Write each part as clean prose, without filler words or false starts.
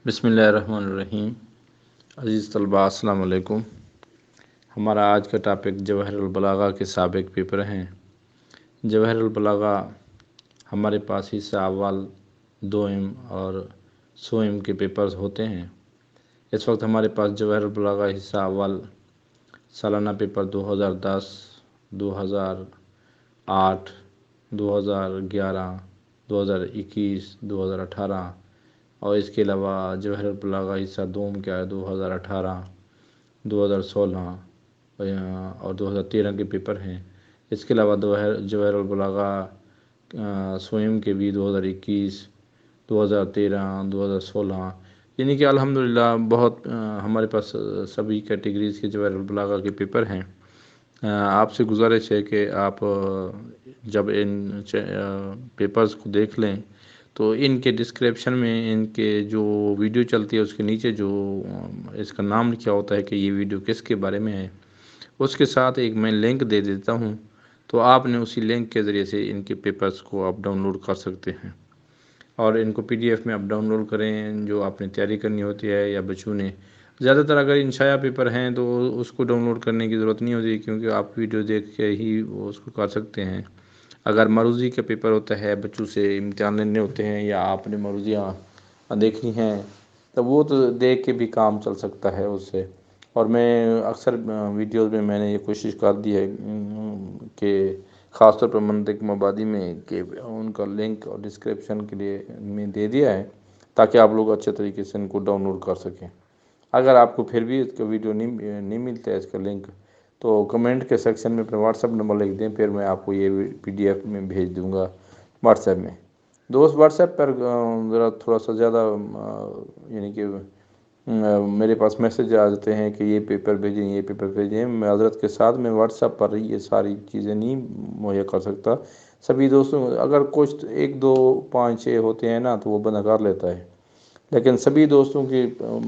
बिस्मिल्लाहिर्रहमानिर्रहीम। अज़ीज़ तलबा अस्सलाम वालेकुम। हमारा आज का टॉपिक जवाहिरुल बलागा के साबिक़ पेपर हैं। जवाहिरुल बलागा हमारे पास हिस्सा अव्वल, दोयम और सोयम के पेपर्स होते हैं। इस वक्त हमारे पास जवाहिरुल बलागा हिस्सा अव्वल सालाना पेपर 2010, 2008, 2011, 2021, 2018 और इसके अलावा जवाहिरुल बलागा हिस्सा दोम क्या है 2018, 2016 और 2013 के पेपर हैं। इसके अलावा जवाहिरुल बलागा स्वयं के भी 2021, 2013, 2016 यानी कि अल्हम्दुलिल्लाह बहुत हमारे पास सभी कैटेगरीज़ के जवाहिरुल बलागा के पेपर हैं। आपसे गुजारिश है कि आप जब इन पेपर्स को देख लें तो इनके डिस्क्रिप्शन में इनके जो वीडियो चलती है उसके नीचे जो इसका नाम लिखा होता है कि ये वीडियो किसके बारे में है, उसके साथ एक मैं लिंक दे देता हूँ। तो आपने उसी लिंक के ज़रिए से इनके पेपर्स को आप डाउनलोड कर सकते हैं और इनको PDF में आप डाउनलोड करें जो आपने तैयारी करनी होती है या बच्चों ने। ज़्यादातर अगर इंशाया पेपर हैं तो उसको डाउनलोड करने की ज़रूरत नहीं होती क्योंकि आप वीडियो देख के ही वो उसको कर सकते हैं। अगर मरूज़ी का पेपर होता है, बच्चों से इम्तिहान लेने होते हैं या आपने मरूज़ियाँ देखनी हैं तो वो तो देख के भी काम चल सकता है उससे। और मैं अक्सर वीडियोज़ में मैंने ये कोशिश कर दी है कि ख़ास तौर पर मंतिक मबादी में कि उनका लिंक और डिस्क्रिप्शन के लिए में दे दिया है ताकि आप लोग अच्छे तरीके से इनको डाउनलोड कर सकें। अगर आपको फिर भी इसका वीडियो नहीं मिलता है इसका लिंक तो कमेंट के सेक्शन में अपना व्हाट्सएप नंबर लिख दें, फिर मैं आपको ये PDF में भेज दूँगा व्हाट्सएप में। दोस्त व्हाट्सएप पर ज़रा थोड़ा सा ज़्यादा यानी कि मेरे पास मैसेज आ जाते हैं कि ये पेपर भेजें, ये पेपर भेजें। माज़रत के साथ मैं व्हाट्सएप पर ये सारी चीज़ें नहीं मुहैया कर सकता सभी दोस्तों। अगर कुछ 1, 2, 5, 6 होते हैं ना तो वो बंदा कर लेता है, लेकिन सभी दोस्तों के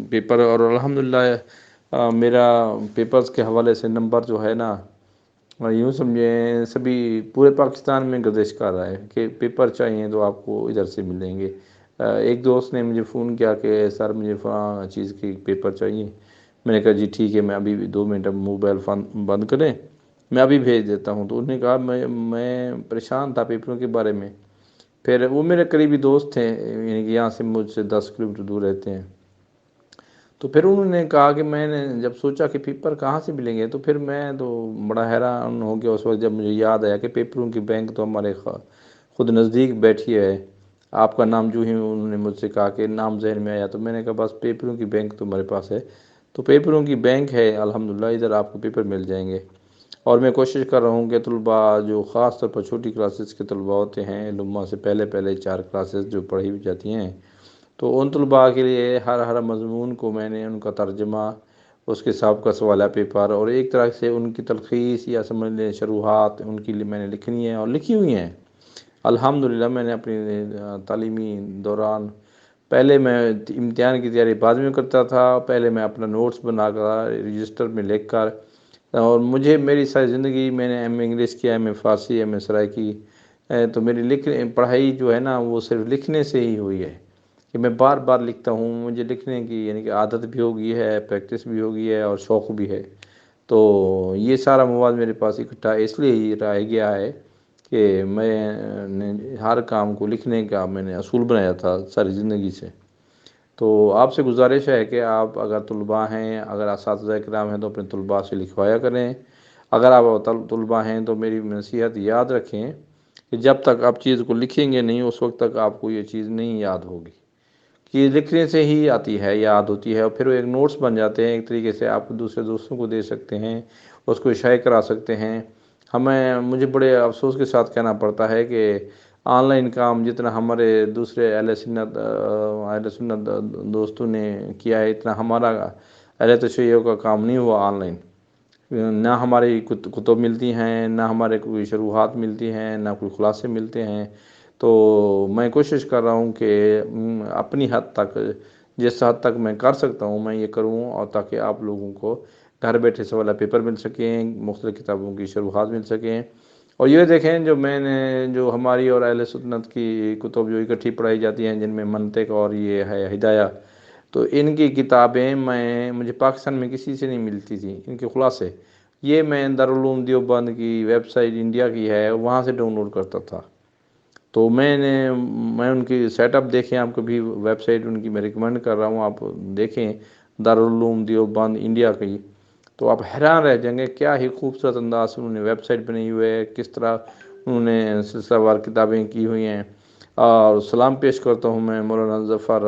पेपर और अल्हम्दुलिल्लाह मेरा पेपर्स के हवाले से नंबर जो है ना यूँ समझें सभी पूरे पाकिस्तान में गर्दिश कर रहा है कि पेपर चाहिए तो आपको इधर से मिलेंगे। एक दोस्त ने मुझे फ़ोन किया कि सर मुझे फ़लाँ चीज़ की पेपर चाहिए। मैंने कहा जी ठीक है, मैं अभी 2 मिनट मोबाइल फ़ोन बंद करें, मैं अभी भेज देता हूँ। तो उन्होंने कहा मैं परेशान था पेपरों के बारे में। फिर वो मेरे करीबी दोस्त थे यानी कि यहाँ से मुझसे 10 किलोमीटर दूर रहते हैं। तो फिर उन्होंने कहा कि मैंने जब सोचा कि पेपर कहाँ से मिलेंगे तो फिर मैं तो बड़ा हैरान हो गया उस वक्त जब मुझे याद आया कि पेपरों की बैंक तो हमारे खुद नज़दीक बैठी है। आपका नाम जो ही उन्होंने मुझसे कहा कि नाम जहन में आया तो मैंने कहा बस पेपरों की बैंक तो हमारे पास है। तो पेपरों की बैंक है अल्हम्दुलिल्लाह, इधर आपको पेपर मिल जाएंगे। और मैं कोशिश कर रहा हूँ कि तलबा जो ख़ास तौर पर छोटी क्लासेस के तलबा होते हैं, लुम्मा से पहले पहले 4 क्लासेस जो पढ़ी जाती हैं, तो उन तलबा के लिए हर मज़मून को मैंने उनका तर्जमा, उसके हिसाब का सवाल पेपर और एक तरह से उनकी तलख़ीस या समझ लें शरूहात उनके लिए मैंने लिखनी है और लिखी हुई हैं। अल्हम्दुलिल्लाह मैंने अपनी तालीमी दौरान पहले मैं इम्तिहान की तैयारी बाद में करता था। पहले मैं अपना नोट्स बनाकर रजिस्टर में लिख कर और मुझे मेरी सारी ज़िंदगी मैंने MA इंग्लिश किया, MA फ़ारसी, MA सराइकी, तो मेरी पढ़ाई जो है ना वो सिर्फ लिखने से ही हुई है कि मैं बार बार लिखता हूँ। मुझे लिखने की यानी कि आदत भी हो गई है, प्रैक्टिस भी हो गई है और शौक़ भी है। तो ये सारा मवाद मेरे पास इकट्ठा इसलिए ही रह गया है कि मैंने हर काम को लिखने का मैंने असूल बनाया था सारी ज़िंदगी से। तो आपसे गुजारिश है कि आप अगर तलबा हैं, अगर असातिज़ा किराम हैं तो अपने तलबा से लिखवाया करें। अगर आप तलबा हैं तो मेरी नसीहत याद रखें कि जब तक आप चीज़ को लिखेंगे नहीं उस वक्त तक आपको ये चीज़ नहीं याद होगी कि लिखने से ही आती है, याद होती है और फिर वो एक नोट्स बन जाते हैं। एक तरीके से आप दूसरे दोस्तों को दे सकते हैं, उसको शाये करा सकते हैं। मुझे बड़े अफ़सोस के साथ कहना पड़ता है कि ऑनलाइन काम जितना हमारे दूसरे अहले सुन्नत दोस्तों ने किया है, इतना हमारा अहले तशय्युअ का काम नहीं हुआ ऑनलाइन। ना हमारी कुतुब मिलती हैं, ना हमारे कोई शरूहात मिलती हैं, ना कोई खुलासे मिलते हैं। तो मैं कोशिश कर रहा हूँ कि अपनी हद तक जिस हद तक मैं कर सकता हूँ मैं ये करूँ और ताकि आप लोगों को घर बैठे सवाल पेपर मिल सकें, मुख्तलिफ़ किताबों की शरूहात मिल सकें। और ये देखें जो हमारी और अहले सुन्नत की कुतुब जो इकट्ठी पढ़ाई जाती हैं जिनमें मंतिक और ये है हिदाया, تو ان کی کتابیں مجھے پاکستان میں کسی سے نہیں ملتی تھی، ان کے خلاصے یہ میں دارالعلوم دیوبند کی ویب سائٹ انڈیا کی ہے وہاں سے ڈاؤن لوڈ کرتا تھا۔ تو میں ان کی سیٹ اپ دیکھیں، آپ کو بھی ویب سائٹ ان کی میں ریکمینڈ کر رہا ہوں، آپ دیکھیں دارالعلوم دیوبند انڈیا کی، تو آپ حیران رہ جائیں گے کیا ہی خوبصورت انداز سے انہوں نے ویب سائٹ بنائی ہوئی ہے، کس طرح انہوں نے سلسلہ وار کتابیں کی ہوئی ہیں۔ اور سلام پیش کرتا ہوں میں مولانا ظفر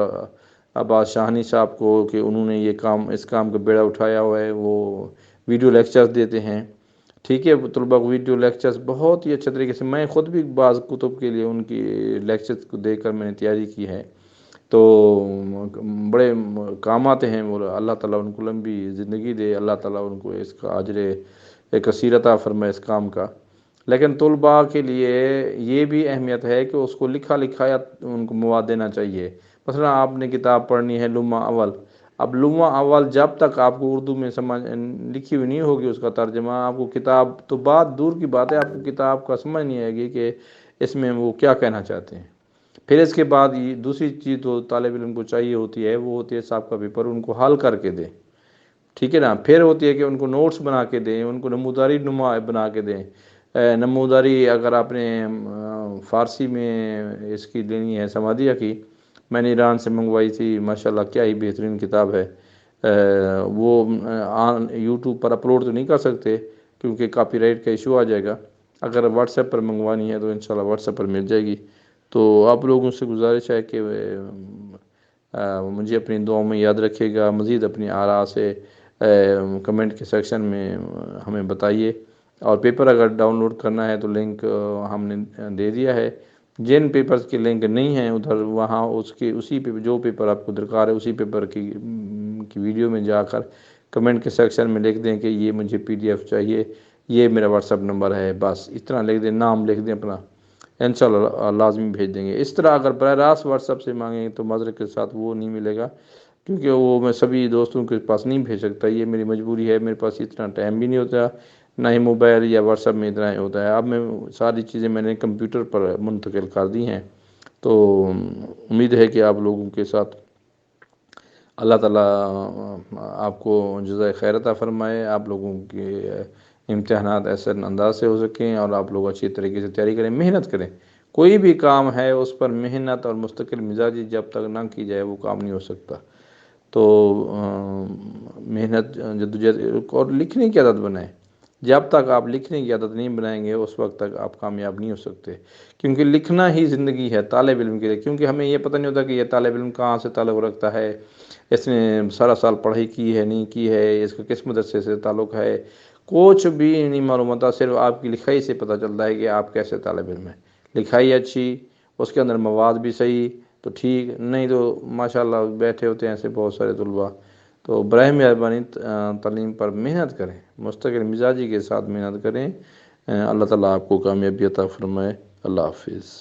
عباس شاہنی صاحب کو کہ انہوں نے اس کام کا بیڑا اٹھایا ہوا ہے، وہ ویڈیو لیکچرز دیتے ہیں، ٹھیک ہے، طلباء کو ویڈیو لیکچرز بہت ہی اچھے طریقے سے، میں خود بھی بعض کتب کے لیے ان کی لیکچرز کو دیکھ کر میں نے تیاری کی ہے، تو بڑے کام آتے ہیں، وہ اللہ تعالیٰ ان کو لمبی زندگی دے، اللہ تعالیٰ ان کو اس کا اجر کثیر عطا فرمائے اس کام کا۔ لیکن طلباء کے لیے یہ بھی اہمیت ہے کہ اس کو لکھا لکھایا ان کو مواد دینا چاہیے۔ مثلا آپ نے کتاب پڑھنی ہے لمحہ اول، اب لمحہ اول جب تک آپ کو اردو میں لکھی ہوئی نہیں ہوگی اس کا ترجمہ، آپ کو کتاب تو بات دور کی بات ہے، آپ کو کتاب کا سمجھ نہیں آئے گی کہ اس میں وہ کیا کہنا چاہتے ہیں۔ پھر اس کے بعد دوسری چیز تو طالب علم کو چاہیے ہوتی ہے، وہ ہوتی ہے سابقہ پیپر ان کو حل کر کے دیں، ٹھیک ہے نا۔ پھر ہوتی ہے کہ ان کو نوٹس بنا کے دیں، ان کو نموداری بنا کے دیں۔ نموداری اگر آپ نے فارسی میں اس کی دینی ہے سمادیہ کی، میں نے ایران سے منگوائی تھی، ماشاءاللہ کیا ہی بہترین کتاب ہے۔ وہ یوٹیوب پر اپلوڈ تو نہیں کر سکتے کیونکہ کاپی رائٹ کا ایشو آ جائے گا، اگر واٹس ایپ پر منگوانی ہے تو انشاءاللہ واٹس ایپ پر مل جائے گی۔ تو آپ لوگوں سے گزارش ہے کہ مجھے اپنی دعاؤں میں یاد رکھیے گا، مزید اپنی آراء سے کمنٹ کے سیکشن میں ہمیں بتائیے، اور پیپر اگر ڈاؤن لوڈ کرنا ہے تو لنک ہم نے دے دیا ہے، جن پیپرز کے لنک نہیں ہیں ادھر وہاں اسی پہ جو پیپر آپ کو درکار ہے اسی پیپر کی ویڈیو میں جا کر کمنٹ کے سیکشن میں لکھ دیں کہ یہ مجھے PDF چاہیے، یہ میرا واٹس ایپ نمبر ہے، بس اتنا لکھ دیں، نام لکھ دیں اپنا، انشاءاللہ لازمی بھیج دیں گے۔ اس طرح اگر براہ راست واٹس ایپ سے مانگیں تو معذرت کے ساتھ وہ نہیں ملے گا، کیونکہ وہ میں سبھی دوستوں کے پاس نہیں بھیج سکتا، یہ میری مجبوری ہے، میرے پاس اتنا ٹائم بھی نہیں ہوتا، نہ ہی موبائل یا واٹس ایپ میں اتنا ہی ہوتا ہے۔ اب میں ساری چیزیں میں نے کمپیوٹر پر منتقل کر دی ہیں، تو امید ہے کہ آپ لوگوں کے ساتھ اللہ تعالیٰ آپ کو جزائے خیر عطا فرمائے، آپ لوگوں کے امتحانات ایسے انداز سے ہو سکیں اور آپ لوگ اچھی طریقے سے تیاری کریں، محنت کریں۔ کوئی بھی کام ہے اس پر محنت اور مستقل مزاجی جب تک نہ کی جائے وہ کام نہیں ہو سکتا۔ تو محنت جدوجہد اور لکھنے کی عادت بنائیں، جب تک آپ لکھنے کی عادت نہیں بنائیں گے اس وقت تک آپ کامیاب نہیں ہو سکتے، کیونکہ لکھنا ہی زندگی ہے طالب علم کے لیے، کیونکہ ہمیں یہ پتہ نہیں ہوتا کہ یہ طالب علم کہاں سے تعلق رکھتا ہے، اس نے سارا سال پڑھائی کی ہے نہیں کی ہے، اس کا کس مدرسے سے تعلق ہے، کچھ بھی نہیں معلوم ہوتا، صرف آپ کی لکھائی سے پتہ چلتا ہے کہ آپ کیسے طالب علم ہیں۔ لکھائی اچھی، اس کے اندر مواد بھی صحیح تو ٹھیک، نہیں تو ماشاءاللہ بیٹھے ہوتے ہیں ایسے بہت سارے طلباء۔ تو برائے مہربانی تعلیم پر محنت کریں، مستقل مزاجی کے ساتھ محنت کریں، اللہ تعالیٰ آپ کو کامیابی عطا فرمائے۔ اللہ حافظ۔